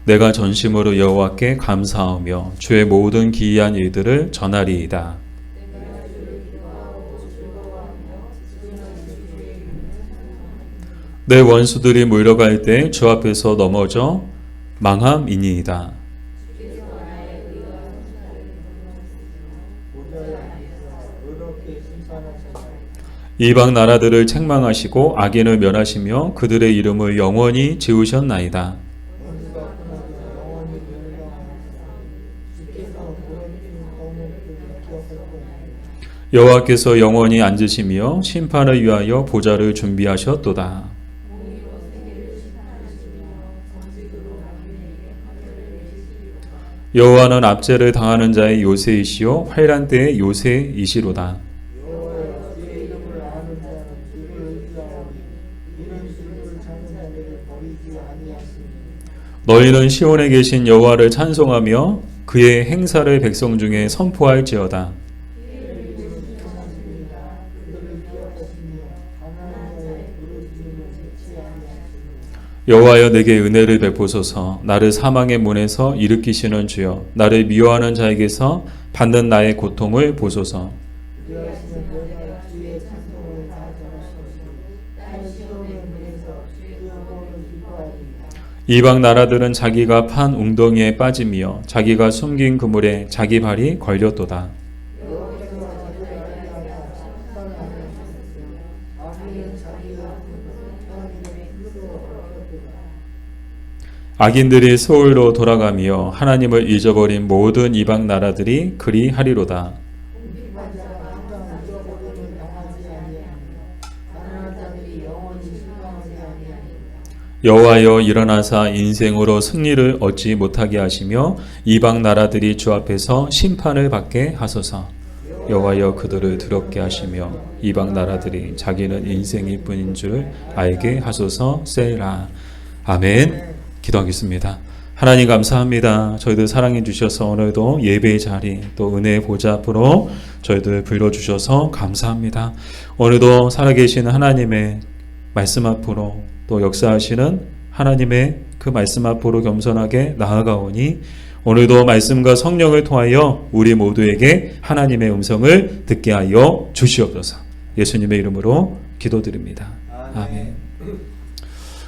내가 전심으로 여호와께 감사하며 주의 모든 기이한 일들을 전하리이다. 내 원수들이 몰려갈 때 주 앞에서 넘어져 망함이니이다. 이방 나라들을 책망하시고 악인을 멸하시며 그들의 이름을 영원히 지우셨나이다. 여호와께서 영원히 앉으시며 심판을 위하여 보좌를 준비하셨도다. 여호와는 압제를 당하는 자의 요새이시요 환난 때의 요새이시로다. 너희는 시온에 계신 여호와를 찬송하며 그의 행사를 백성 중에 선포할지어다. 여호와여 내게 은혜를 베푸소서. 나를 사망의 문에서 일으키시는 주여, 나를 미워하는 자에게서 받는 나의 고통을 보소서. 이방 나라들은 자기가 판 웅덩이에 빠짐이여 자기가 숨긴 그물에 자기 발이 걸렸도다. 악인들이 소홀로 돌아가며 하나님을 잊어버린 모든 이방 나라들이 그리하리로다. 여호와여 일어나사 인생으로 승리를 얻지 못하게 하시며 이방 나라들이 주 앞에서 심판을 받게 하소서. 여호와여 그들을 두렵게 하시며 이방 나라들이 자기는 인생일 뿐인 줄 알게 하소서. 셀라. 아멘. 기도하겠습니다. 하나님 감사합니다. 저희들 사랑해 주셔서 오늘도 예배의 자리 또 은혜의 보좌 앞으로 저희들 불러주셔서 감사합니다. 오늘도 살아계신 하나님의 말씀 앞으로 또 역사하시는 하나님의 그 말씀 앞으로 겸손하게 나아가오니 오늘도 말씀과 성령을 통하여 우리 모두에게 하나님의 음성을 듣게 하여 주시옵소서. 예수님의 이름으로 기도드립니다. 아멘.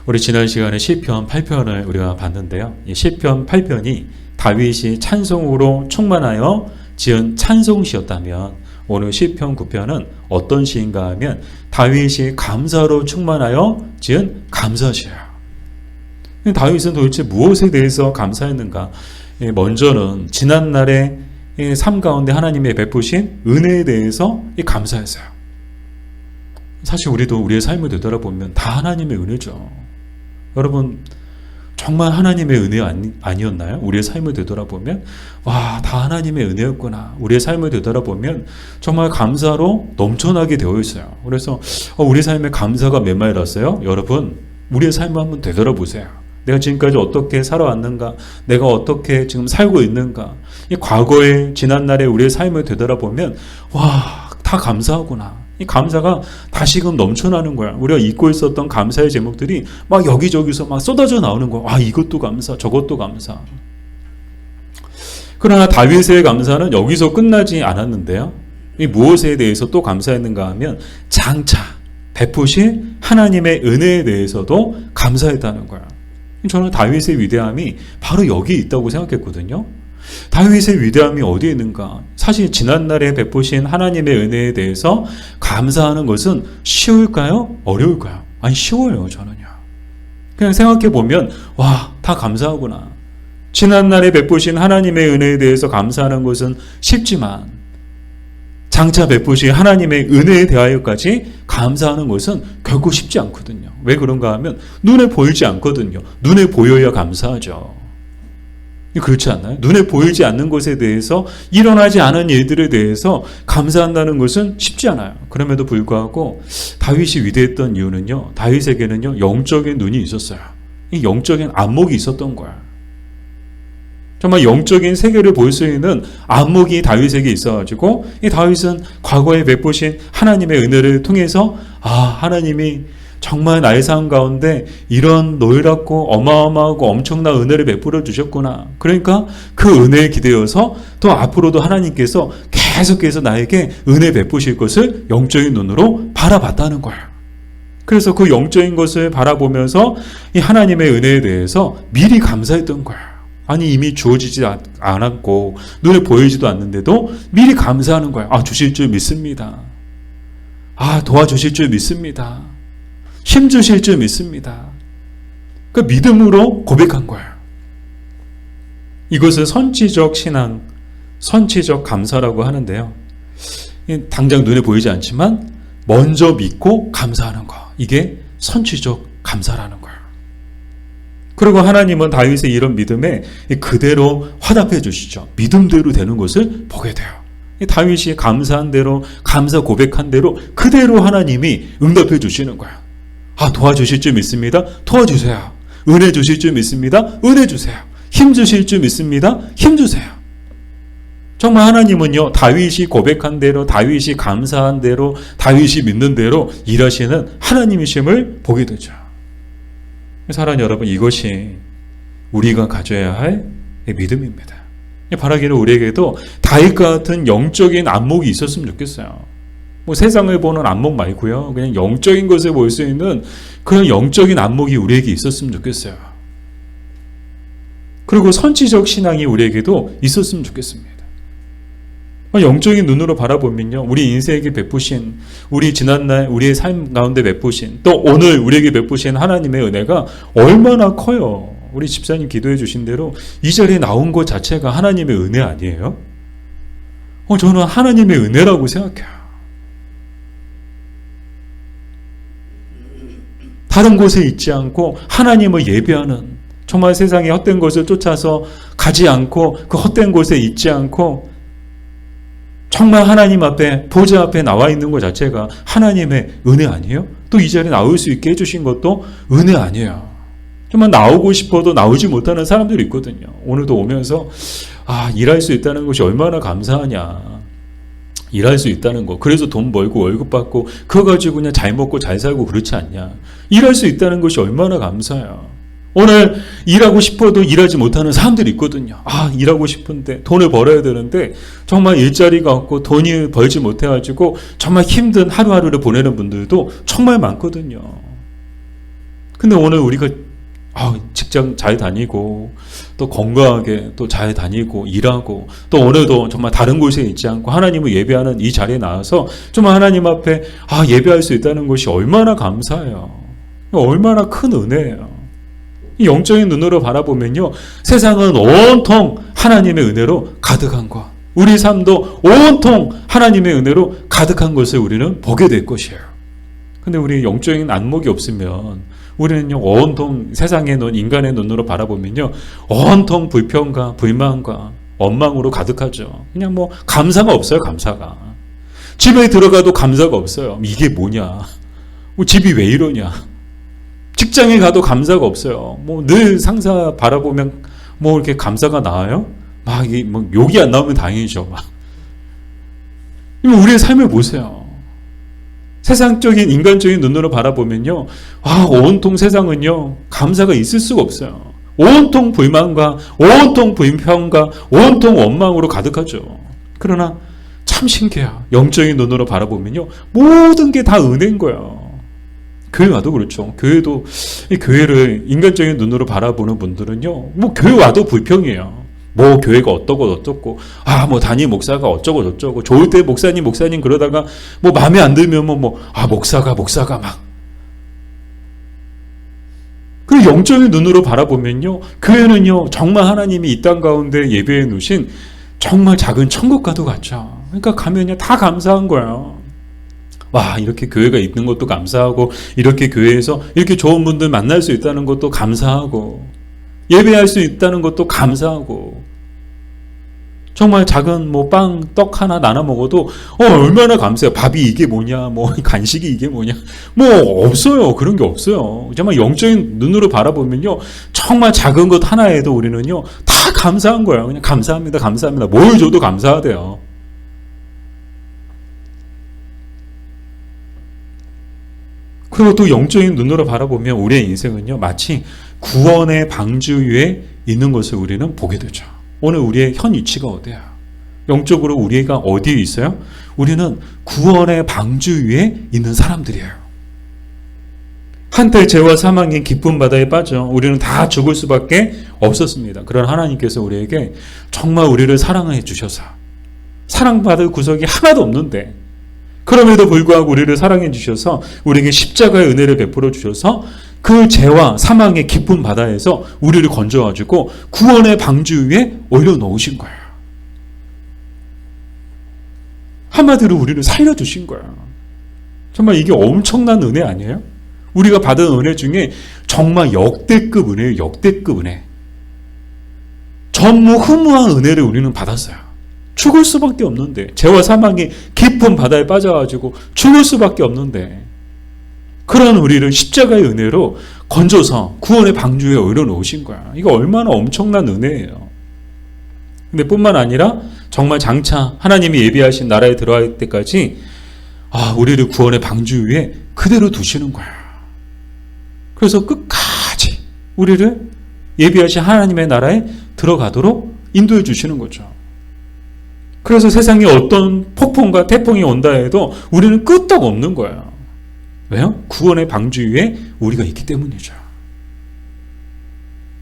우리 지난 시간에 시편 8편을 우리가 봤는데요. 이 시편 8편이 다윗이 찬송으로 충만하여 지은 찬송시였다면 오늘 시편 9편은 어떤 시인가 하면 다윗이 감사로 충만하여 지은 감사시예요. 다윗은 도대체 무엇에 대해서 감사했는가? 먼저는 지난날의 삶 가운데 하나님의 베푸신 은혜에 대해서 감사했어요. 사실 우리도 우리의 삶을 되돌아보면 다 하나님의 은혜죠. 여러분 정말 하나님의 은혜 아니었나요? 우리의 삶을 되돌아보면 와, 다 하나님의 은혜였구나. 우리의 삶을 되돌아보면 정말 감사로 넘쳐나게 되어 있어요. 그래서 우리 삶에 감사가 메말랐어요? 여러분 우리의 삶을 한번 되돌아보세요. 내가 지금까지 어떻게 살아왔는가? 내가 어떻게 지금 살고 있는가? 이 과거의 지난날의 우리의 삶을 되돌아보면 와, 다 감사하구나. 이 감사가 다시금 넘쳐나는 거야. 우리가 잊고 있었던 감사의 제목들이 막 여기저기서 막 쏟아져 나오는 거야. 아, 이것도 감사, 저것도 감사. 그러나 다윗의 감사는 여기서 끝나지 않았는데요. 이 무엇에 대해서 또 감사했는가 하면 장차 베푸신 하나님의 은혜에 대해서도 감사했다는 거야. 저는 다윗의 위대함이 바로 여기에 있다고 생각했거든요. 다윗의 위대함이 어디에 있는가? 사실 지난날에 베푸신 하나님의 은혜에 대해서 감사하는 것은 쉬울까요? 어려울까요? 아니 쉬워요. 저는요. 그냥 생각해보면 와, 다 감사하구나. 지난날에 베푸신 하나님의 은혜에 대해서 감사하는 것은 쉽지만 장차 베푸신 하나님의 은혜에 대하여까지 감사하는 것은 결코 쉽지 않거든요. 왜 그런가 하면 눈에 보이지 않거든요. 눈에 보여야 감사하죠. 그렇지 않나요? 눈에 보이지 않는 것에 대해서 일어나지 않은 일들에 대해서 감사한다는 것은 쉽지 않아요. 그럼에도 불구하고 다윗이 위대했던 이유는요. 다윗에게는요. 영적인 눈이 있었어요. 이 영적인 안목이 있었던 거야. 정말 영적인 세계를 볼 수 있는 안목이 다윗에게 있어가지고 이 다윗은 과거에 베푸신 하나님의 은혜를 통해서 아, 하나님이 정말 나의 삶 가운데 이런 놀랍고 어마어마하고 엄청난 은혜를 베풀어 주셨구나. 그러니까 그 은혜에 기대어서 또 앞으로도 하나님께서 계속해서 나에게 은혜 베푸실 것을 영적인 눈으로 바라봤다는 거야. 그래서 그 영적인 것을 바라보면서 이 하나님의 은혜에 대해서 미리 감사했던 거야. 아니 이미 주어지지 않았고 눈에 보이지도 않는데도 미리 감사하는 거야. 아, 주실 줄 믿습니다. 아, 도와주실 줄 믿습니다. 힘 주실 줄 믿습니다. 그 믿음으로 고백한 거야. 이것을 선지적 신앙, 선지적 감사라고 하는데요. 당장 눈에 보이지 않지만 먼저 믿고 감사하는 거. 이게 선지적 감사라는 거야. 그리고 하나님은 다윗의 이런 믿음에 그대로 화답해 주시죠. 믿음대로 되는 것을 보게 돼요. 다윗이 감사한 대로, 감사 고백한 대로 그대로 하나님이 응답해 주시는 거야. 아, 도와주실 줄 믿습니다. 도와주세요. 은혜 주실 줄 믿습니다. 은혜 주세요. 힘 주실 줄 믿습니다. 힘 주세요. 정말 하나님은요, 다윗이 고백한 대로, 다윗이 감사한 대로, 다윗이 믿는 대로 일하시는 하나님이심을 보게 되죠. 사랑하는 여러분, 이것이 우리가 가져야 할 믿음입니다. 바라기를 우리에게도 다윗과 같은 영적인 안목이 있었으면 좋겠어요. 뭐 세상을 보는 안목 말고요, 그냥 영적인 것을 볼 수 있는 그런 영적인 안목이 우리에게 있었으면 좋겠어요. 그리고 선지적 신앙이 우리에게도 있었으면 좋겠습니다. 영적인 눈으로 바라보면요, 우리 인생에게 베푸신, 우리 지난날 우리의 삶 가운데 베푸신, 또 오늘 우리에게 베푸신 하나님의 은혜가 얼마나 커요. 우리 집사님 기도해 주신 대로 이 자리에 나온 것 자체가 하나님의 은혜 아니에요? 저는 하나님의 은혜라고 생각해요. 다른 곳에 있지 않고 하나님을 예배하는, 정말 세상의 헛된 것을 쫓아서 가지 않고 그 헛된 곳에 있지 않고 정말 하나님 앞에, 보좌 앞에 나와 있는 것 자체가 하나님의 은혜 아니에요? 또 이 자리에 나올 수 있게 해주신 것도 은혜 아니에요? 정말 나오고 싶어도 나오지 못하는 사람들이 있거든요. 오늘도 오면서 일할 수 있다는 것이 얼마나 감사하냐. 일할 수 있다는 거. 그래서 돈 벌고 월급 받고 그거 가지고 그냥 잘 먹고 잘 살고 그렇지 않냐. 일할 수 있다는 것이 얼마나 감사해요. 오늘 일하고 싶어도 일하지 못하는 사람들이 있거든요. 일하고 싶은데 돈을 벌어야 되는데 정말 일자리가 없고 돈이 벌지 못해가지고 정말 힘든 하루하루를 보내는 분들도 정말 많거든요. 근데 오늘 우리가 직장 잘 다니고 또 건강하게 또 잘 다니고 일하고 또 오늘도 정말 다른 곳에 있지 않고 하나님을 예배하는 이 자리에 나와서 정말 하나님 앞에 예배할 수 있다는 것이 얼마나 감사해요. 얼마나 큰 은혜예요. 이 영적인 눈으로 바라보면요, 세상은 온통 하나님의 은혜로 가득한 것, 우리 삶도 온통 하나님의 은혜로 가득한 것을 우리는 보게 될 것이에요. 근데 우리 영적인 안목이 없으면 우리는요, 온통 세상의 눈, 인간의 눈으로 바라보면요, 온통 불평과 불만과 원망으로 가득하죠. 그냥 감사가 없어요, 감사가. 집에 들어가도 감사가 없어요. 이게 뭐냐? 집이 왜 이러냐? 직장에 가도 감사가 없어요. 늘 상사 바라보면 이렇게 감사가 나와요? 욕이 안 나오면 다행이죠. 우리의 삶을 보세요. 세상적인 인간적인 눈으로 바라보면요, 온통 세상은요, 감사가 있을 수가 없어요. 온통 불만과 온통 불평과 온통 원망으로 가득하죠. 그러나 참 신기해요. 영적인 눈으로 바라보면요, 모든 게 다 은혜인 거예요. 교회 와도 그렇죠. 교회도, 이 교회를 인간적인 눈으로 바라보는 분들은요, 교회 와도 불평이에요. 교회가 어쩌고, 담임 목사가 어쩌고 저쩌고, 좋을 때 목사님 그러다가, 마음에 안 들면 목사가 막. 그리고 영적인 눈으로 바라보면요, 교회는요, 정말 하나님이 이 땅 가운데 예배해 놓으신 정말 작은 천국과도 같죠. 그러니까 가면요, 다 감사한 거예요. 이렇게 교회가 있는 것도 감사하고, 이렇게 교회에서 이렇게 좋은 분들 만날 수 있다는 것도 감사하고, 예배할 수 있다는 것도 감사하고, 정말 작은 빵, 떡 하나 나눠 먹어도 얼마나 감사해요. 밥이 이게 뭐냐, 간식이 이게 뭐냐, 없어요. 그런 게 없어요. 정말 영적인 눈으로 바라보면요, 정말 작은 것 하나에도 우리는요, 다 감사한 거예요. 그냥 감사합니다. 뭘 줘도 감사하대요. 그리고 또 영적인 눈으로 바라보면 우리의 인생은요, 마치 구원의 방주 위에 있는 것을 우리는 보게 되죠. 오늘 우리의 현 위치가 어디야? 영적으로 우리가 어디에 있어요? 우리는 구원의 방주 위에 있는 사람들이에요. 한때 죄와 사망의 깊은 바다에 빠져 우리는 다 죽을 수밖에 없었습니다. 그러나 하나님께서 우리에게 정말 우리를 사랑해 주셔서, 사랑받을 구석이 하나도 없는데 그럼에도 불구하고 우리를 사랑해 주셔서 우리에게 십자가의 은혜를 베풀어 주셔서 그 죄와 사망의 깊은 바다에서 우리를 건져가지고 구원의 방주 위에 올려놓으신 거예요. 한마디로 우리를 살려주신 거예요. 정말 이게 엄청난 은혜 아니에요? 우리가 받은 은혜 중에 정말 역대급 은혜예요. 역대급 은혜. 전무후무한 은혜를 우리는 받았어요. 죽을 수밖에 없는데, 죄와 사망이 깊은 바다에 빠져가지고 죽을 수밖에 없는데, 그런 우리를 십자가의 은혜로 건져서 구원의 방주에 올려놓으신 거야. 이거 얼마나 엄청난 은혜예요. 근데 뿐만 아니라 정말 장차 하나님이 예비하신 나라에 들어갈 때까지 우리를 구원의 방주 위에 그대로 두시는 거야. 그래서 끝까지 우리를 예비하신 하나님의 나라에 들어가도록 인도해 주시는 거죠. 그래서 세상에 어떤 폭풍과 태풍이 온다 해도 우리는 끄떡 없는 거예요. 왜요? 구원의 방주 위에 우리가 있기 때문이죠.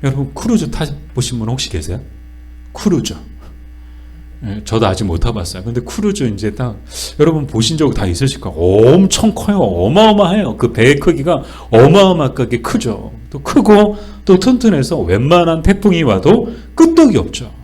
여러분, 크루즈 타보신 분 혹시 계세요? 크루즈. 저도 아직 못 타봤어요. 근데 크루즈 이제 딱 여러분 보신 적 다 있으실 거예요. 엄청 커요. 어마어마해요. 그 배의 크기가 어마어마하게 크죠. 또 크고 또 튼튼해서 웬만한 태풍이 와도 끄떡이 없죠.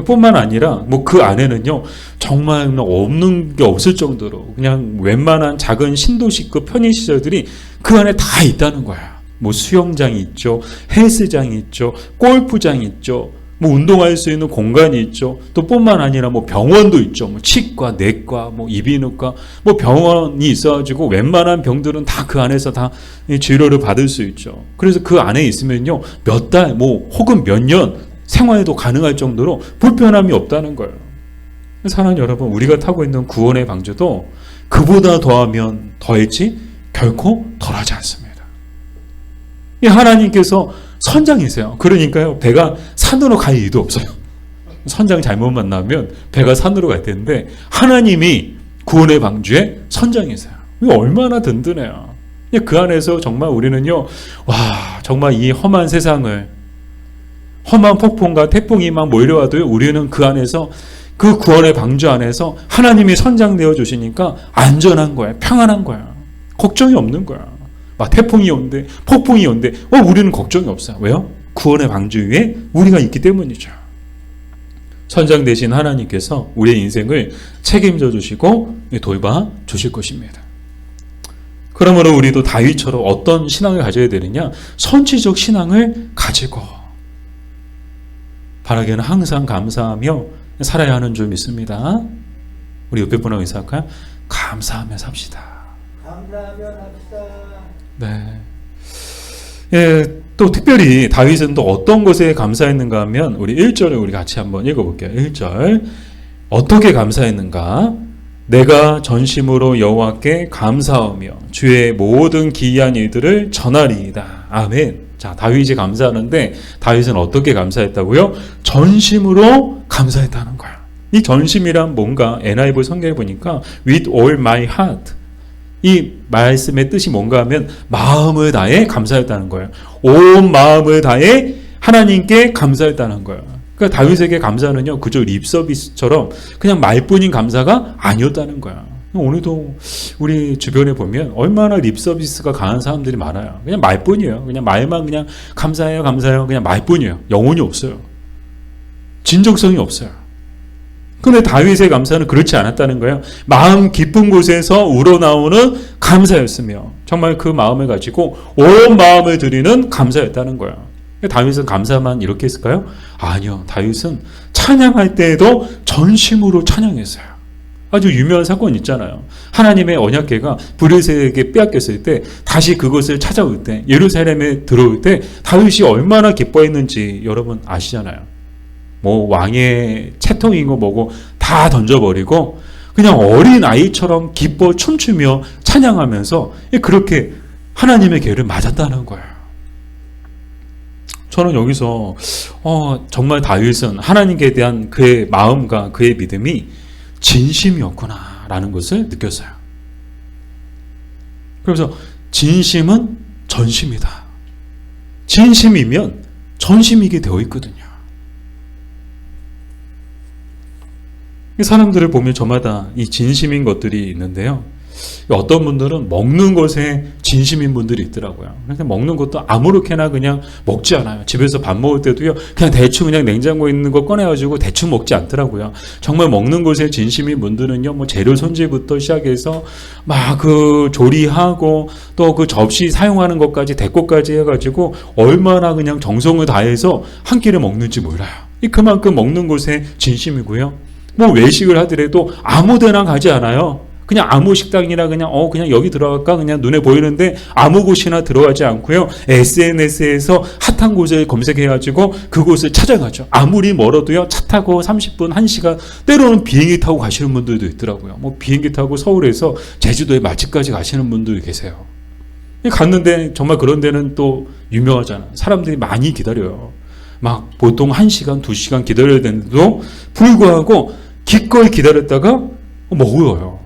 뿐만 아니라 뭐 그 안에는요, 정말 없는 게 없을 정도로 그냥 웬만한 작은 신도시급 편의시설들이 그 안에 다 있다는 거야. 뭐 수영장이 있죠, 헬스장이 있죠, 골프장이 있죠, 뭐 운동할 수 있는 공간이 있죠. 또 뿐만 아니라 뭐 병원도 있죠. 뭐 치과, 내과, 뭐 이비인후과, 뭐 병원이 있어가지고 웬만한 병들은 다 그 안에서 다 치료를 받을 수 있죠. 그래서 그 안에 있으면요, 몇 달, 뭐 혹은 몇 년 생활도 가능할 정도로 불편함이 없다는 거예요. 사랑하는 여러분, 우리가 타고 있는 구원의 방주도 그보다 더하면 더했지 결코 덜하지 않습니다. 이 하나님께서 선장이세요. 그러니까요, 배가 산으로 갈 일도 없어요. 선장 잘못 만나면 배가 산으로 갈 텐데 하나님이 구원의 방주의 선장이세요. 이거 얼마나 든든해요. 그 안에서 정말 우리는요, 정말 이 험한 세상을, 험한 폭풍과 태풍이 막 몰려와도 우리는 그 안에서, 그 구원의 방주 안에서 하나님이 선장되어 주시니까 안전한 거야. 평안한 거야. 걱정이 없는 거야. 막 태풍이 온대, 폭풍이 온대, 우리는 걱정이 없어요. 왜요? 구원의 방주 위에 우리가 있기 때문이죠. 선장 되신 하나님께서 우리의 인생을 책임져 주시고 돌봐 주실 것입니다. 그러므로 우리도 다윗처럼 어떤 신앙을 가져야 되느냐? 선지적 신앙을 가지고 바라기는 항상 감사하며 살아야 하는 줄 믿습니다. 우리 옆에 분하고 인사할까요? 감사하며 삽시다. 감사하며 삽시다. 네. 예, 또 특별히 다윗은 또 어떤 것에 감사했는가 하면 우리 1절을 우리 같이 한번 읽어볼게요. 1절. 어떻게 감사했는가? 내가 전심으로 여호와께 감사하며 주의 모든 기이한 일들을 전하리이다. 아멘. 자, 다윗이 감사하는데 다윗은 어떻게 감사했다고요? 전심으로 감사했다는 거야. 이 전심이란 뭔가 NIV 성경에 보니까 with all my heart. 이 말씀의 뜻이 뭔가 하면 마음을 다해 감사했다는 거예요. 온 마음을 다해 하나님께 감사했다는 거예요. 그러니까 다윗에게 감사는요, 그저 립서비스처럼 그냥 말뿐인 감사가 아니었다는 거야. 오늘도 우리 주변에 보면 얼마나 립서비스가 강한 사람들이 많아요. 그냥 말뿐이에요. 그냥 말만 그냥 감사해요, 감사해요. 그냥 말뿐이에요. 영혼이 없어요. 진정성이 없어요. 그런데 다윗의 감사는 그렇지 않았다는 거예요. 마음 깊은 곳에서 우러나오는 감사였으며 정말 그 마음을 가지고 온 마음을 드리는 감사였다는 거예요. 다윗은 감사만 이렇게 했을까요? 아니요. 다윗은 찬양할 때에도 전심으로 찬양했어요. 아주 유명한 사건 있잖아요. 하나님의 언약궤가 브르셀에게 빼앗겼을 때 다시 그것을 찾아올 때, 예루살렘에 들어올 때 다윗이 얼마나 기뻐했는지 여러분 아시잖아요. 뭐 왕의 채통이고 뭐고 다 던져버리고 그냥 어린 아이처럼 기뻐 춤추며 찬양하면서 그렇게 하나님의 계획을 맞았다는 거예요. 저는 여기서 정말 다윗은 하나님께 대한 그의 마음과 그의 믿음이 진심이었구나라는 것을 느꼈어요. 그래서 진심은 전심이다. 진심이면 전심이게 되어 있거든요. 사람들을 보면 저마다 이 진심인 것들이 있는데요. 어떤 분들은 먹는 것에 진심인 분들이 있더라고요. 그래서 먹는 것도 아무렇게나 그냥 먹지 않아요. 집에서 밥 먹을 때도요, 그냥 대충 그냥 냉장고에 있는 거 꺼내가지고 대충 먹지 않더라고요. 정말 먹는 것에 진심인 분들은요, 뭐 재료 손질부터 시작해서 막 그 조리하고 또 그 접시 사용하는 것까지 대꼬까지 해가지고 얼마나 그냥 정성을 다해서 한 끼를 먹는지 몰라요. 그만큼 먹는 것에 진심이고요. 뭐 외식을 하더라도 아무데나 가지 않아요. 그냥 아무 식당이나 그냥 여기 들어갈까 그냥 눈에 보이는데 아무 곳이나 들어가지 않고요. SNS에서 핫한 곳을 검색해가지고 그곳을 찾아가죠. 아무리 멀어도요. 차 타고 30분, 1시간, 때로는 비행기 타고 가시는 분들도 있더라고요. 뭐 비행기 타고 서울에서 제주도에 맛집까지 가시는 분들이 계세요. 갔는데 정말 그런 데는 또 유명하잖아요. 사람들이 많이 기다려요. 막 보통 1시간, 2시간 기다려야 되는데도 불구하고 기꺼이 기다렸다가 먹어요.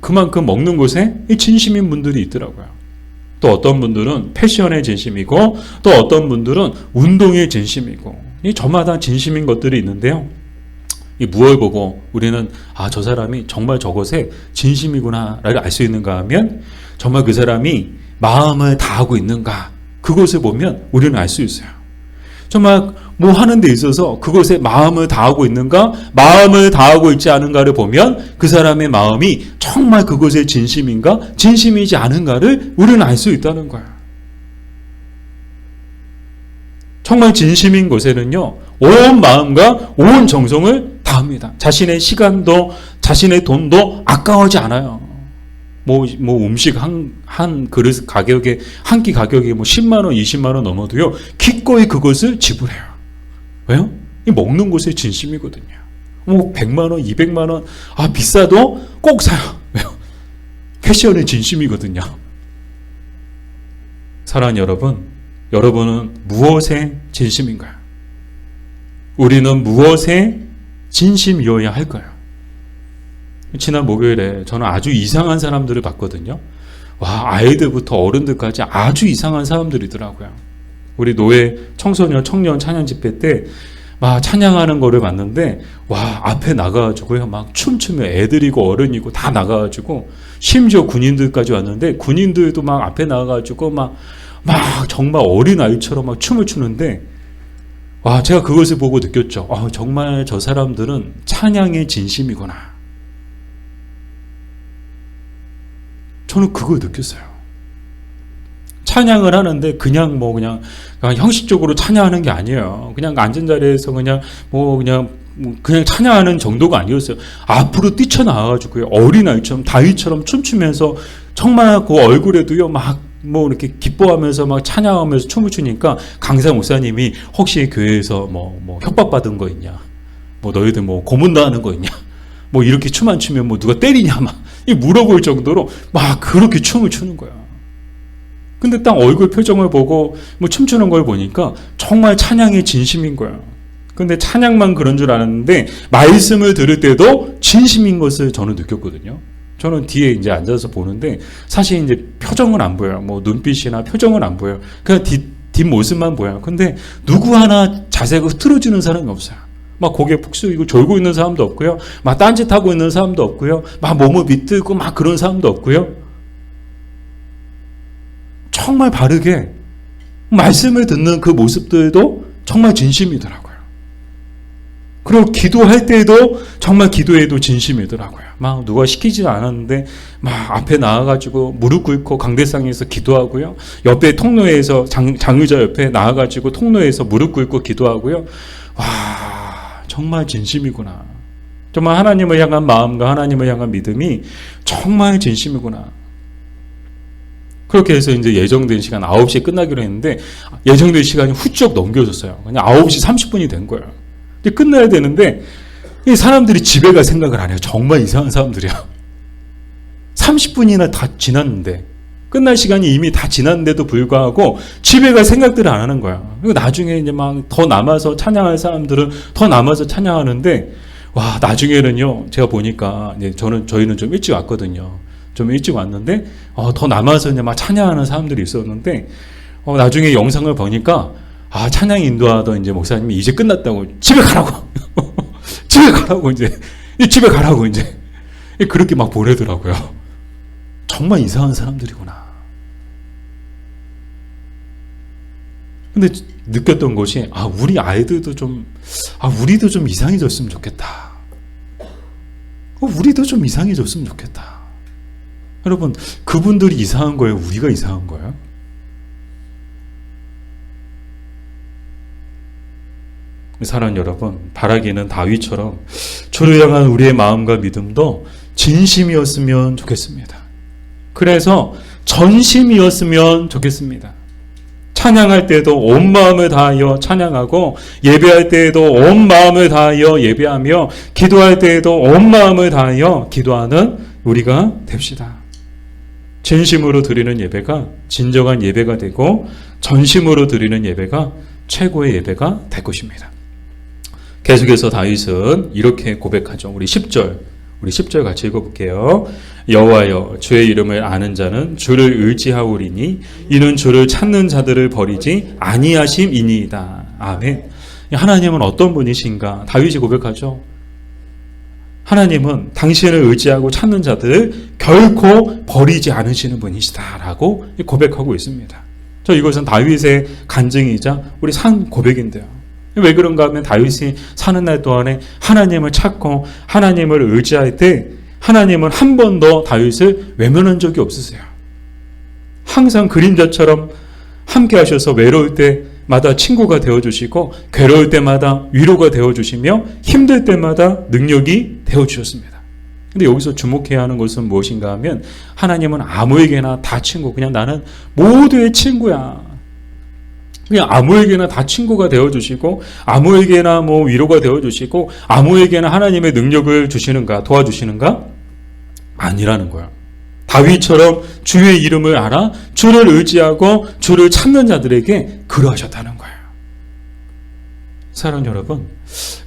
그만큼 먹는 것에 진심인 분들이 있더라고요. 또 어떤 분들은 패션의 진심이고 또 어떤 분들은 운동의 진심이고 저마다 진심인 것들이 있는데요. 이 무엇을 보고 우리는 저 사람이 정말 저것에 진심이구나를 알 수 있는가 하면 정말 그 사람이 마음을 다하고 있는가 그것을 보면 우리는 알 수 있어요. 정말 뭐 하는 데 있어서 그것에 마음을 다하고 있는가, 마음을 다하고 있지 않은가를 보면 그 사람의 마음이 정말 그것에 진심인가, 진심이지 않은가를 우리는 알 수 있다는 거예요. 정말 진심인 것에는요, 온 마음과 온 정성을 다합니다. 자신의 시간도, 자신의 돈도 아까워하지 않아요. 뭐 음식 한 그릇 가격에, 한 끼 가격이 10만원, 20만원 넘어도요, 기꺼이 그것을 지불해요. 왜요? 이 먹는 것에 진심이거든요. 100만원, 200만원, 비싸도 꼭 사요. 왜요? 패션의 진심이거든요. 사랑하는 여러분, 여러분은 무엇에 진심인가요? 우리는 무엇에 진심이어야 할까요? 지난 목요일에 저는 아주 이상한 사람들을 봤거든요. 아이들부터 어른들까지 아주 이상한 사람들이더라고요. 우리 노예 청소년 청년 찬양 집회 때 막 찬양하는 거를 봤는데 앞에 나가가지고요 막 춤추며 애들이고 어른이고 다 나가가지고 심지어 군인들까지 왔는데 군인들도 막 앞에 나가가지고 막 정말 어린 아이처럼 막 춤을 추는데 제가 그것을 보고 느꼈죠. 정말 저 사람들은 찬양의 진심이구나. 저는 그걸 느꼈어요. 찬양을 하는데 그냥 형식적으로 찬양하는 게 아니에요. 그냥 앉은 자리에서 그냥 찬양하는 정도가 아니었어요. 앞으로 뛰쳐나와가지고요. 어린아이처럼 다윗처럼 춤추면서 정말 그 얼굴에도요 이렇게 기뻐하면서 막 찬양하면서 춤을 추니까 강사 목사님이 혹시 교회에서 협박받은 거 있냐? 너희들 고문당하는 거 있냐? 이렇게 춤 안 추면 누가 때리냐? 물어볼 정도로 그렇게 춤을 추는 거야. 근데 딱 얼굴 표정을 보고 춤추는 걸 보니까 정말 찬양의 진심인 거야. 근데 찬양만 그런 줄 알았는데 말씀을 들을 때도 진심인 것을 저는 느꼈거든요. 저는 뒤에 이제 앉아서 보는데 사실 이제 표정은 안 보여요. 눈빛이나 표정은 안 보여요. 그냥 뒷모습만 보여요. 근데 누구 하나 자세가 흐트러지는 사람이 없어요. 고개 푹 숙이고 졸고 있는 사람도 없고요. 딴짓하고 있는 사람도 없고요. 몸을 비틀고 그런 사람도 없고요. 정말 바르게 말씀을 듣는 그 모습들도 정말 진심이더라고요. 그리고 기도할 때도 정말 기도에도 진심이더라고요. 누가 시키지 않았는데 앞에 나와가지고 무릎 꿇고 강대상에서 기도하고요. 옆에 통로에서 장의자 옆에 나와가지고 통로에서 무릎 꿇고 기도하고요. 정말 진심이구나. 정말 하나님을 향한 마음과 하나님을 향한 믿음이 정말 진심이구나. 그렇게 해서 이제 예정된 시간 9시에 끝나기로 했는데 예정된 시간이 훌쩍 넘겨졌어요. 그냥 9시 30분이 된 거예요. 근데 끝나야 되는데 이 사람들이 집에 갈 생각을 안 해요. 정말 이상한 사람들이야. 30분이나 다 지났는데 끝날 시간이 이미 다 지났는데도 불구하고 집에 갈 생각들을 안 하는 거야. 그리고 나중에 이제 막 더 남아서 찬양할 사람들은 더 남아서 찬양하는데, 와, 나중에는요, 제가 보니까, 이제 저희는 좀 일찍 왔거든요. 좀 일찍 왔는데, 더 남아서 이제 막 찬양하는 사람들이 있었는데, 나중에 영상을 보니까, 찬양 인도하던 이제 목사님이 이제 끝났다고, 집에 가라고! 집에 가라고, 집에 가라고, 그렇게 막 보내더라고요. 정말 이상한 사람들이구나. 근데 느꼈던 것이, 우리 아이들도 우리도 좀 이상해졌으면 좋겠다. 우리도 좀 이상해졌으면 좋겠다. 여러분, 그분들이 이상한 거예요? 우리가 이상한 거예요? 사랑하는 여러분, 바라기는 다윗처럼 주를 향한 우리의 마음과 믿음도 진심이었으면 좋겠습니다. 그래서 전심이었으면 좋겠습니다. 찬양할 때도 온 마음을 다하여 찬양하고, 예배할 때에도 온 마음을 다하여 예배하며, 기도할 때에도 온 마음을 다하여 기도하는 우리가 됩시다. 진심으로 드리는 예배가 진정한 예배가 되고, 전심으로 드리는 예배가 최고의 예배가 될 것입니다. 계속해서 다윗은 이렇게 고백하죠. 우리 10절 같이 읽어볼게요. 여호와여, 주의 이름을 아는 자는 주를 의지하오리니 이는 주를 찾는 자들을 버리지 아니하심이니이다. 아멘. 하나님은 어떤 분이신가? 다윗이 고백하죠. 하나님은 당신을 의지하고 찾는 자들을 결코 버리지 않으시는 분이시다라고 고백하고 있습니다. 이것은 다윗의 간증이자 우리 산 고백인데요. 왜 그런가 하면 다윗이 사는 날 동안에 하나님을 찾고 하나님을 의지할 때 하나님은 한 번도 다윗을 외면한 적이 없으세요. 항상 그림자처럼 함께 하셔서 외로울 때마다 친구가 되어주시고, 괴로울 때마다 위로가 되어주시며, 힘들 때마다 능력이 되어주셨습니다. 근데 여기서 주목해야 하는 것은 무엇인가 하면, 하나님은 아무에게나 다 친구, 그냥 나는 모두의 친구야. 그냥 아무에게나 다 친구가 되어주시고, 아무에게나 위로가 되어주시고, 아무에게나 하나님의 능력을 주시는가, 도와주시는가? 아니라는 거야. 다윗처럼 주의 이름을 알아 주를 의지하고 주를 찾는 자들에게 그러하셨다는 거예요. 사랑하는 여러분,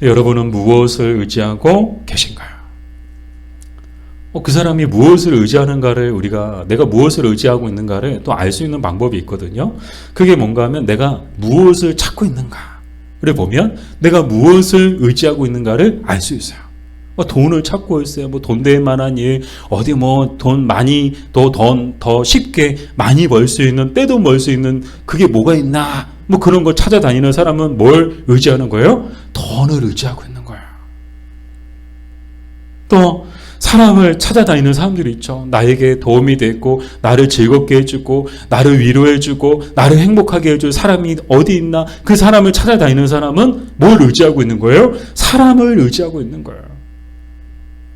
여러분은 무엇을 의지하고 계신가요? 그 사람이 무엇을 의지하는가를 내가 무엇을 의지하고 있는가를 또 알 수 있는 방법이 있거든요. 그게 뭔가 하면 내가 무엇을 찾고 있는가를 보면 내가 무엇을 의지하고 있는가를 알 수 있어요. 돈을 찾고 있어요. 돈 될 만한 일, 어디 돈 많이, 더 쉽게 많이 벌 수 있는, 떼돈 벌 수 있는 그게 뭐가 있나? 그런 거 찾아다니는 사람은 뭘 의지하는 거예요? 돈을 의지하고 있는 거예요. 또, 사람을 찾아다니는 사람들이 있죠. 나에게 도움이 되고, 나를 즐겁게 해주고, 나를 위로해주고, 나를 행복하게 해줄 사람이 어디 있나? 그 사람을 찾아다니는 사람은 뭘 의지하고 있는 거예요? 사람을 의지하고 있는 거예요.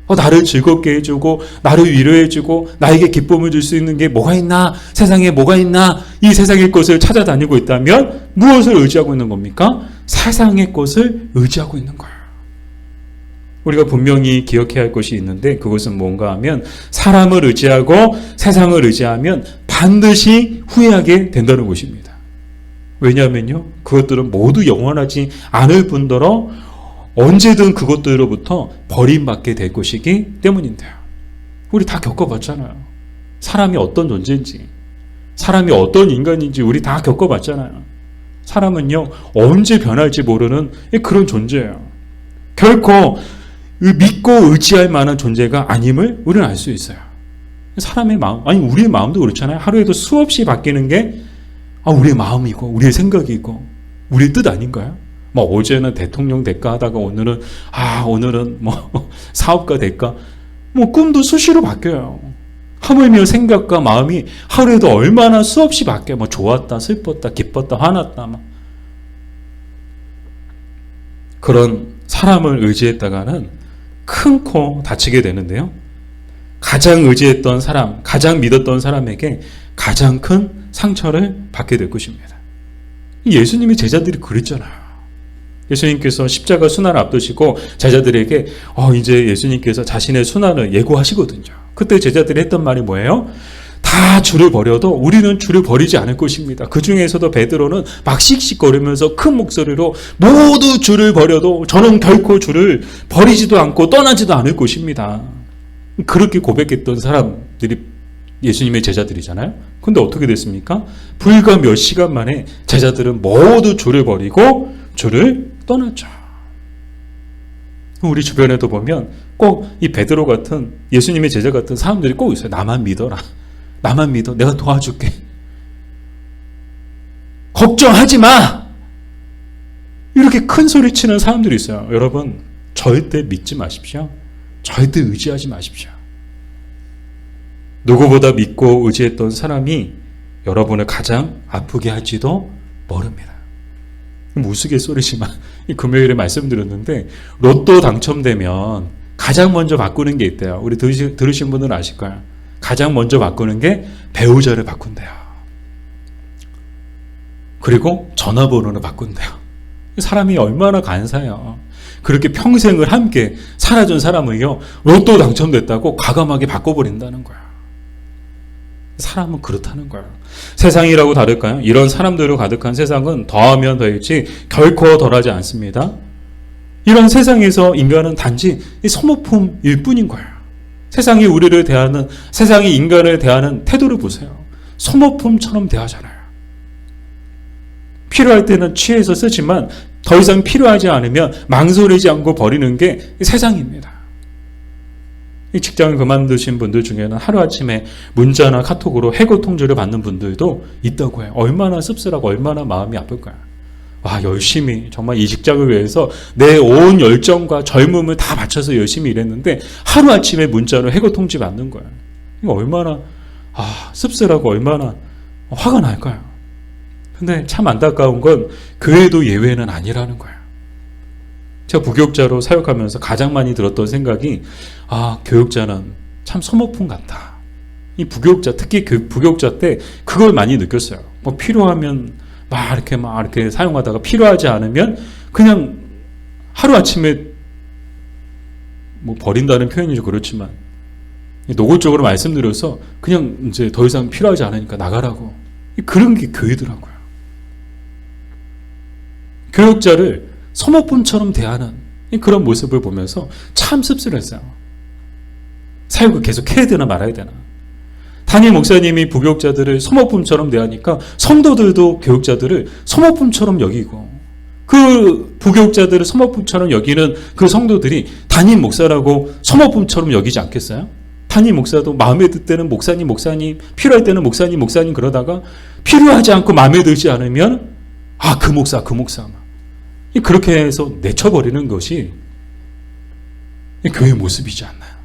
나를 즐겁게 해주고, 나를 위로해주고, 나에게 기쁨을 줄 수 있는 게 뭐가 있나? 세상에 뭐가 있나? 이 세상의 것을 찾아다니고 있다면 무엇을 의지하고 있는 겁니까? 세상의 것을 의지하고 있는 거예요. 우리가 분명히 기억해야 할 것이 있는데, 그것은 뭔가 하면 사람을 의지하고 세상을 의지하면 반드시 후회하게 된다는 것입니다. 왜냐하면요, 그것들은 모두 영원하지 않을 뿐더러 언제든 그것들로부터 버림받게 될 것이기 때문인데요. 우리 다 겪어봤잖아요. 사람이 어떤 존재인지, 사람이 어떤 인간인지 우리 다 겪어봤잖아요. 사람은요, 언제 변할지 모르는 그런 존재예요. 결코 믿고 의지할 만한 존재가 아님을 우리는 알 수 있어요. 사람의 마음, 우리의 마음도 그렇잖아요. 하루에도 수없이 바뀌는 게 우리의 마음이고, 우리의 생각이고, 우리의 뜻 아닌가요? 어제는 대통령 될까 하다가 오늘은 사업가 될까? 꿈도 수시로 바뀌어요. 하물며 생각과 마음이 하루에도 얼마나 수없이 바뀌어요. 좋았다, 슬펐다, 기뻤다, 화났다. 그런 사람을 의지했다가는 큰 코 다치게 되는데요. 가장 의지했던 사람, 가장 믿었던 사람에게 가장 큰 상처를 받게 될 것입니다. 예수님이 제자들이 그랬잖아요. 예수님께서 십자가 순환을 앞두시고 제자들에게 이제 예수님께서 자신의 순환을 예고하시거든요. 그때 제자들이 했던 말이 뭐예요? 다 주를 버려도 우리는 주를 버리지 않을 것입니다. 그 중에서도 베드로는 막 씩씩거리면서 큰 목소리로 모두 주를 버려도 저는 결코 주를 버리지도 않고 떠나지도 않을 것입니다. 그렇게 고백했던 사람들이 예수님의 제자들이잖아요. 근데 어떻게 됐습니까? 불과 몇 시간 만에 제자들은 모두 주를 버리고 주를 떠났죠. 우리 주변에도 보면 꼭 이 베드로 같은 예수님의 제자 같은 사람들이 꼭 있어요. 나만 믿어라. 나만 믿어. 내가 도와줄게. 걱정하지 마. 이렇게 큰 소리 치는 사람들이 있어요. 여러분, 절대 믿지 마십시오. 절대 의지하지 마십시오. 누구보다 믿고 의지했던 사람이 여러분을 가장 아프게 할지도 모릅니다. 우스갯소리지만 금요일에 말씀드렸는데 로또 당첨되면 가장 먼저 바꾸는 게 있대요. 우리 들으신 분들은 아실 거예요. 가장 먼저 바꾸는 게 배우자를 바꾼대요. 그리고 전화번호를 바꾼대요. 사람이 얼마나 간사해요. 그렇게 평생을 함께 살아준 사람을요, 로또 당첨됐다고 과감하게 바꿔버린다는 거야. 사람은 그렇다는 거예요. 세상이라고 다를까요? 이런 사람들로 가득한 세상은 더하면 더했지 결코 덜하지 않습니다. 이런 세상에서 인간은 단지 소모품일 뿐인 거예요. 세상이 우리를 대하는, 세상이 인간을 대하는 태도를 보세요. 소모품처럼 대하잖아요. 필요할 때는 취해서 쓰지만 더 이상 필요하지 않으면 망설이지 않고 버리는 게 세상입니다. 직장을 그만두신 분들 중에는 하루아침에 문자나 카톡으로 해고 통지를 받는 분들도 있다고 해요. 얼마나 씁쓸하고 얼마나 마음이 아플까요? 와, 열심히 정말 이 직장을 위해서 내 온 열정과 젊음을 다 바쳐서 열심히 일했는데 하루아침에 문자로 해고 통지 받는 거예요. 이거 얼마나 씁쓸하고 얼마나 화가 날까요? 근데 참 안타까운 건 교회도 예외는 아니라는 거예요. 제가 부교육자로 사역하면서 가장 많이 들었던 생각이 교육자는 참 소모품 같다. 이 부교육자, 특히 부교육자 때 그걸 많이 느꼈어요. 뭐 필요하면 막 이렇게 사용하다가 필요하지 않으면 그냥 하루아침에 뭐 버린다는 표현이죠. 그렇지만 노골적으로 말씀드려서 그냥 이제 더 이상 필요하지 않으니까 나가라고. 그런 게 교회더라고요. 교육자를 소모품처럼 대하는 그런 모습을 보면서 참 씁쓸했어요. 사역을 계속 해야 되나 말아야 되나. 담임 목사님이 부교육자들을 소모품처럼 대하니까 성도들도 교육자들을 소모품처럼 여기고, 그 부교육자들을 소모품처럼 여기는 그 성도들이 담임 목사라고 소모품처럼 여기지 않겠어요? 담임 목사도 마음에 들 때는 목사님, 필요할 때는 목사님 그러다가 필요하지 않고 마음에 들지 않으면 그 목사. 그렇게 해서 내쳐버리는 것이 교회의 모습이지 않나요?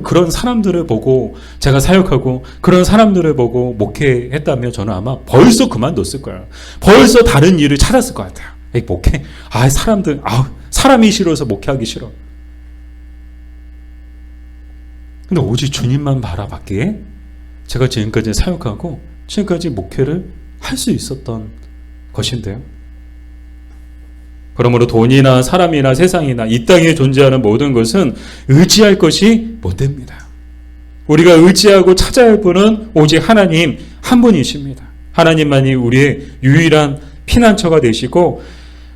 그런 사람들을 보고 제가 사역하고 그런 사람들을 보고 목회했다면 저는 아마 벌써 그만뒀을 거예요. 벌써 다른 일을 찾았을 것 같아요. 목회? 사람이 싫어서 목회하기 싫어. 근데 오직 주님만 바라봤기에 제가 지금까지 사역하고 지금까지 목회를 할 수 있었던 것인데요. 그러므로 돈이나 사람이나 세상이나 이 땅에 존재하는 모든 것은 의지할 것이 못 됩니다. 우리가 의지하고 찾아야 할 분은 오직 하나님 한 분이십니다. 하나님만이 우리의 유일한 피난처가 되시고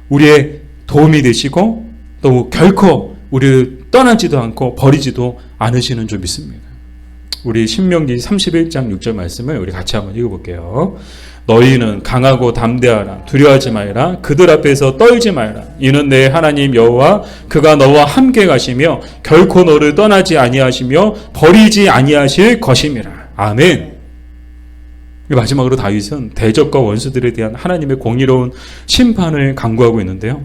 우리의 도움이 되시고 또 결코 우리를 떠나지도 않고 버리지도 않으시는 줄 믿습니다. 우리 신명기 31장 6절 말씀을 우리 같이 한번 읽어볼게요. 너희는 강하고 담대하라. 두려워하지 말라. 그들 앞에서 떨지 말라. 이는 내 하나님 여호와 그가 너와 함께 가시며 결코 너를 떠나지 아니하시며 버리지 아니하실 것임이라. 아멘. 마지막으로 다윗은 대적과 원수들에 대한 하나님의 공의로운 심판을 강구하고 있는데요.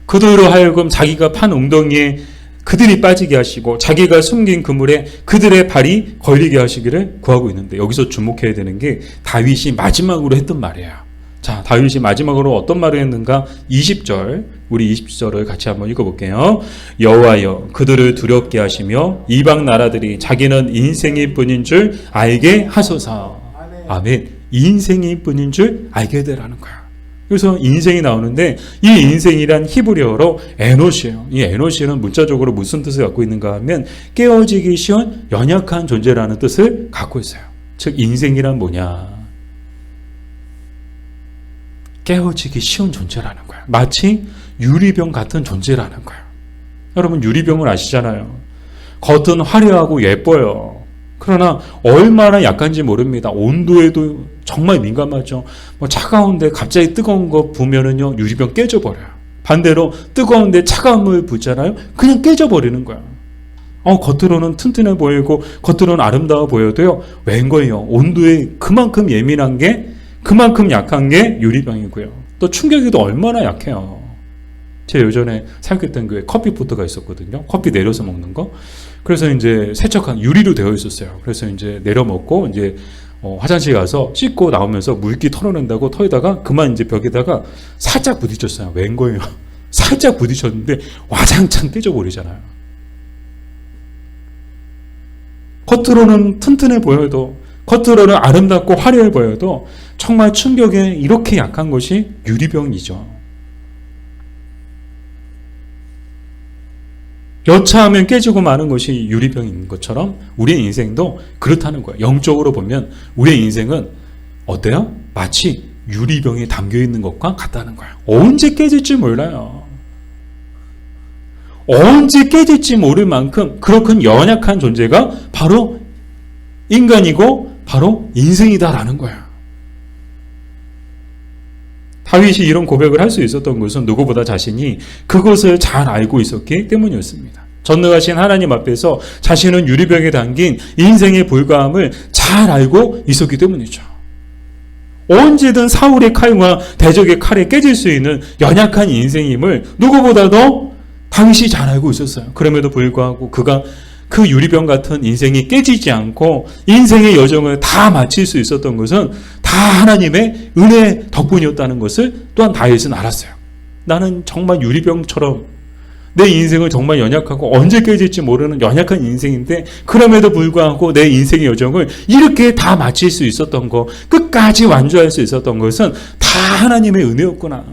그들로 하여금 자기가 판 웅덩이에 그들이 빠지게 하시고 자기가 숨긴 그물에 그들의 발이 걸리게 하시기를 구하고 있는데, 여기서 주목해야 되는 게 다윗이 마지막으로 했던 말이에요. 자, 다윗이 마지막으로 어떤 말을 했는가? 20절, 우리 20절을 같이 한번 읽어볼게요. 여호와여 그들을 두렵게 하시며 이방 나라들이 자기는 인생일 뿐인 줄 알게 하소서. 아멘. 인생일 뿐인 줄 알게 되라는 거야. 그래서 인생이 나오는데 이 인생이란 히브리어로 에노시예요. 이 에노시는 문자적으로 무슨 뜻을 갖고 있는가 하면 깨어지기 쉬운 연약한 존재라는 뜻을 갖고 있어요. 즉 인생이란 뭐냐? 깨어지기 쉬운 존재라는 거예요. 마치 유리병 같은 존재라는 거예요. 여러분 유리병을 아시잖아요. 겉은 화려하고 예뻐요. 그러나 얼마나 약한지 모릅니다. 온도에도 정말 민감하죠. 뭐 차가운데 갑자기 뜨거운 거 부으면은요 유리병 깨져버려요. 반대로 뜨거운데 차가운 물 붓잖아요. 그냥 깨져버리는 거야. 겉으로는 튼튼해 보이고 겉으로는 아름다워 보여도요. 웬걸요. 온도에 그만큼 예민한 게 그만큼 약한 게 유리병이고요. 또 충격에도 얼마나 약해요. 제가 예전에 사역했던 교회에 커피포트가 있었거든요. 커피 내려서 먹는 거. 그래서 이제 세척한 유리로 되어 있었어요. 그래서 이제 내려 먹고 이제 화장실 가서 씻고 나오면서 물기 털어낸다고 털다가 그만 이제 벽에다가 살짝 부딪혔어요. 웬거예요. 살짝 부딪혔는데 와장창 깨져버리잖아요. 겉으로는 튼튼해 보여도 겉으로는 아름답고 화려해 보여도 정말 충격에 이렇게 약한 것이 유리병이죠. 여차하면 깨지고 마는 것이 유리병인 것처럼 우리의 인생도 그렇다는 거예요. 영적으로 보면 우리의 인생은 어때요? 마치 유리병에 담겨있는 것과 같다는 거예요. 언제 깨질지 몰라요. 언제 깨질지 모를 만큼 그렇게 연약한 존재가 바로 인간이고 바로 인생이다라는 거예요. 다윗이 이런 고백을 할 수 있었던 것은 누구보다 자신이 그것을 잘 알고 있었기 때문이었습니다. 전능하신 하나님 앞에서 자신은 유리병에 담긴 인생의 불가함을 잘 알고 있었기 때문이죠. 언제든 사울의 칼과 대적의 칼에 깨질 수 있는 연약한 인생임을 누구보다도 다윗이 잘 알고 있었어요. 그럼에도 불구하고 그가 그 유리병 같은 인생이 깨지지 않고 인생의 여정을 다 마칠 수 있었던 것은 다 하나님의 은혜 덕분이었다는 것을 또한 다윗은 알았어요. 나는 정말 유리병처럼 내 인생을 정말 연약하고 언제 깨질지 모르는 연약한 인생인데 그럼에도 불구하고 내 인생의 여정을 이렇게 다 마칠 수 있었던 것, 끝까지 완주할 수 있었던 것은 다 하나님의 은혜였구나.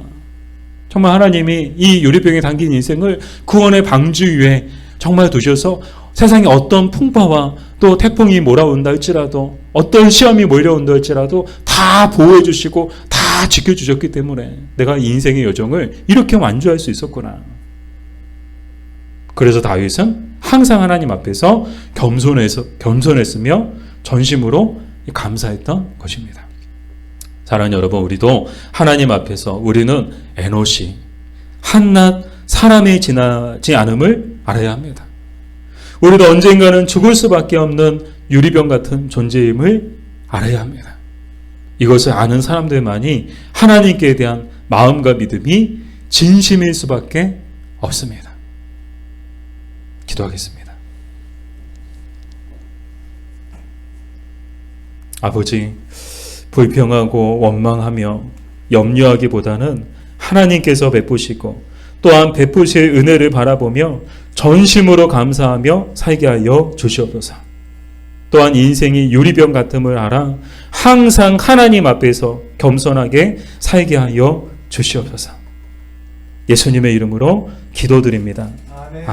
정말 하나님이 이 유리병에 담긴 인생을 구원의 방주 위에 정말 두셔서 세상에 어떤 풍파와 또 태풍이 몰아온다 할지라도 어떤 시험이 몰려온다 할지라도 다 보호해 주시고 다 지켜주셨기 때문에 내가 이 인생의 여정을 이렇게 완주할 수 있었구나. 그래서 다윗은 항상 하나님 앞에서 겸손했으며 전심으로 감사했던 것입니다. 사랑하는 여러분, 우리도 하나님 앞에서 우리는 에노시, 한낱 사람의 지나지 않음을 알아야 합니다. 우리도 언젠가는 죽을 수밖에 없는 유리병 같은 존재임을 알아야 합니다. 이것을 아는 사람들만이 하나님께 대한 마음과 믿음이 진심일 수밖에 없습니다. 기도하겠습니다. 아버지, 불평하고 원망하며 염려하기보다는 하나님께서 베푸시고 또한 베푸실 은혜를 바라보며 전심으로 감사하며 살게 하여 주시옵소서. 또한 인생이 유리병 같음을 알아 항상 하나님 앞에서 겸손하게 살게 하여 주시옵소서. 예수님의 이름으로 기도드립니다. 아멘.